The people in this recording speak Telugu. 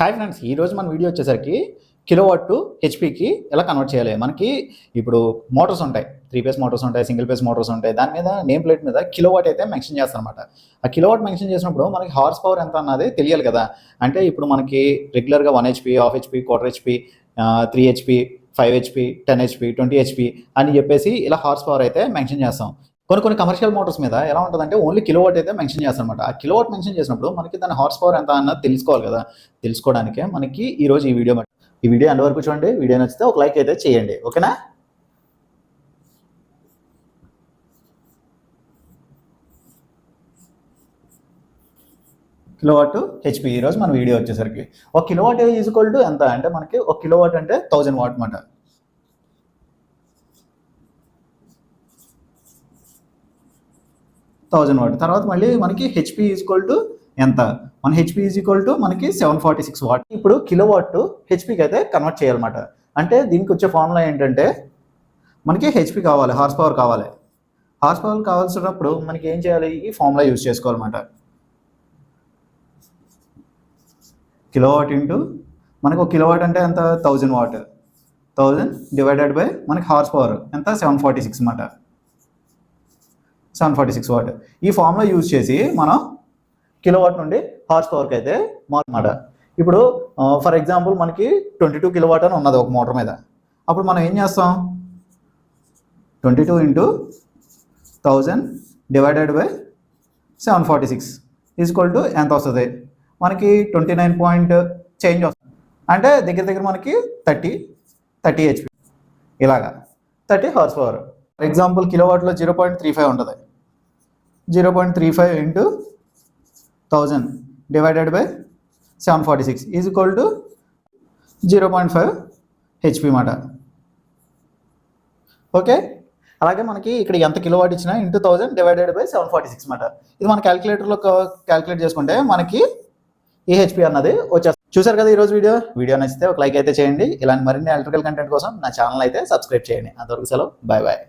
హాయ్ ఫ్రెండ్స్, ఈరోజు మన వీడియో వచ్చేసరికి కిలోవాట్ టు హెచ్పికి ఎలా కన్వర్ట్ చేయాలి. మనకి ఇప్పుడు మోటార్స్ ఉంటాయి, 3 ఫేస్ మోటార్స్ ఉంటాయి, సింగిల్ ఫేస్ మోటార్స్ ఉంటాయి. దాని మీద నేమ్ ప్లేట్ మీద కిలోవాట్ అయితే మెన్షన్ చేస్తారనమాట. ఆ కిలోవాట్ మెన్షన్ చేసినప్పుడు మనకి హార్స్ పవర్ ఎంత అన్నది తెలియాలి కదా. అంటే ఇప్పుడు మనకి రెగ్యులర్గా 1 HP, half HP, quarter HP, 3 HP, 5 HP, 10 HP, 20 HP అని చెప్పేసి ఇలా హార్స్ పవర్ అయితే మెన్షన్ చేస్తాం. కొన్ని కమర్షియల్ మోటార్స్ మీద ఎలా ఉంటుందంటే ఓన్లీ కిలోవాట్ అయితే మెన్షన్ చేస్తారనమాట. ఆ కిలోవాట్ మెన్షన్ చేసినప్పుడు మనకి దాని హార్స్ పవర్ ఎంత అన్నది తెలుసుకోవాలి కదా. తెలుసుకోవడానికే మనకి ఈరోజు ఈ వీడియో ఎండ్ వరకు చూడండి. వీడియో నచ్చితే ఒక లైక్ అయితే చేయండి, ఓకేనా. కిలోవాట్ హెచ్పి ఈరోజు మన వీడియో వచ్చేసరికి ఒక కిలోవాట్ ఈజ్ ఈక్వల్ టు ఎంత అంటే మనకి ఒక కిలోవాట్ అంటే 1000 వాట్ అన్నమాట. 1000 వాట్. తర్వాత మళ్ళీ మనకి హెచ్పి ఈజ్ ఈక్వల్ టు ఎంత, మన హెచ్పి ఈజ్ ఈక్వల్ టు మనకి 746 వాట్. ఇప్పుడు కిలోవాట్ టు హెచ్పికి అయితే కన్వర్ట్ చేయాలన్నమాట. అంటే దీనికి వచ్చే ఫార్ములా ఏంటంటే మనకి హెచ్పి కావాలి, హార్స్ పవర్ కావాలి. హార్స్ పవర్ కావాల్సినప్పుడు మనకి ఏం చేయాలి, ఈ ఫార్ములా యూజ్ చేసుకోవాలన్నమాట. కిలోవాట్ ఇంటూ మనకు ఒక కిలోవాట్ అంటే ఎంత, 1000 వాట్. 1000 డివైడెడ్ బై మనకి హార్స్ పవర్ ఎంత, 746 అన్నమాట. 746 వాట్. ఈ ఫార్ములా యూజ్ చేసి మనం కిలోవాట్ నుండి హార్స్ పవర్కి అయితే మారమాట. ఇప్పుడు ఫర్ ఎగ్జాంపుల్ మనకి 22 కిలోవాట్ అని ఉన్నది ఒక మోటార్ మీద. అప్పుడు మనం ఏం చేస్తాం, 22 into 1000 divided by 746 equal to ఎంత వస్తుంది, మనకి 29 పాయింట్ చేంజ్ వస్తుంది. అంటే దగ్గర మనకి 30 హెచ్పి ఇలాగా 30 హార్స్ పవర్. ఫర్ ఎగ్జాంపుల్ కిలోవాట్లో 0.35 ఉంటుంది. 0.35 into 1000 divided by 746 is equal to 0.5 HP మాట. ఓకే. అలాగే మనకి ఇక్కడ ఎంత కిలోవాట్ ఇచ్చినా ఇంటూ 1000 డివైడెడ్ బై 746 మాట. ఇది మన క్యాలిక్యులేటర్లో క్యాలిక్యులేట్ చేసుకుంటే మనకి ఈ హెచ్పి అన్నది వచ్చేస్తుంది. చూసారు కదా ఈరోజు వీడియో నచ్చితే ఒక లైక్ అయితే చేయండి. ఇలాంటి మరిన్ని ఎలక్ట్రికల్ కంటెంట్ కోసం నా ఛానల్ అయితే సబ్స్క్రైబ్ చేయండి. అంతవరకు సెలవు, బాయ్ బాయ్.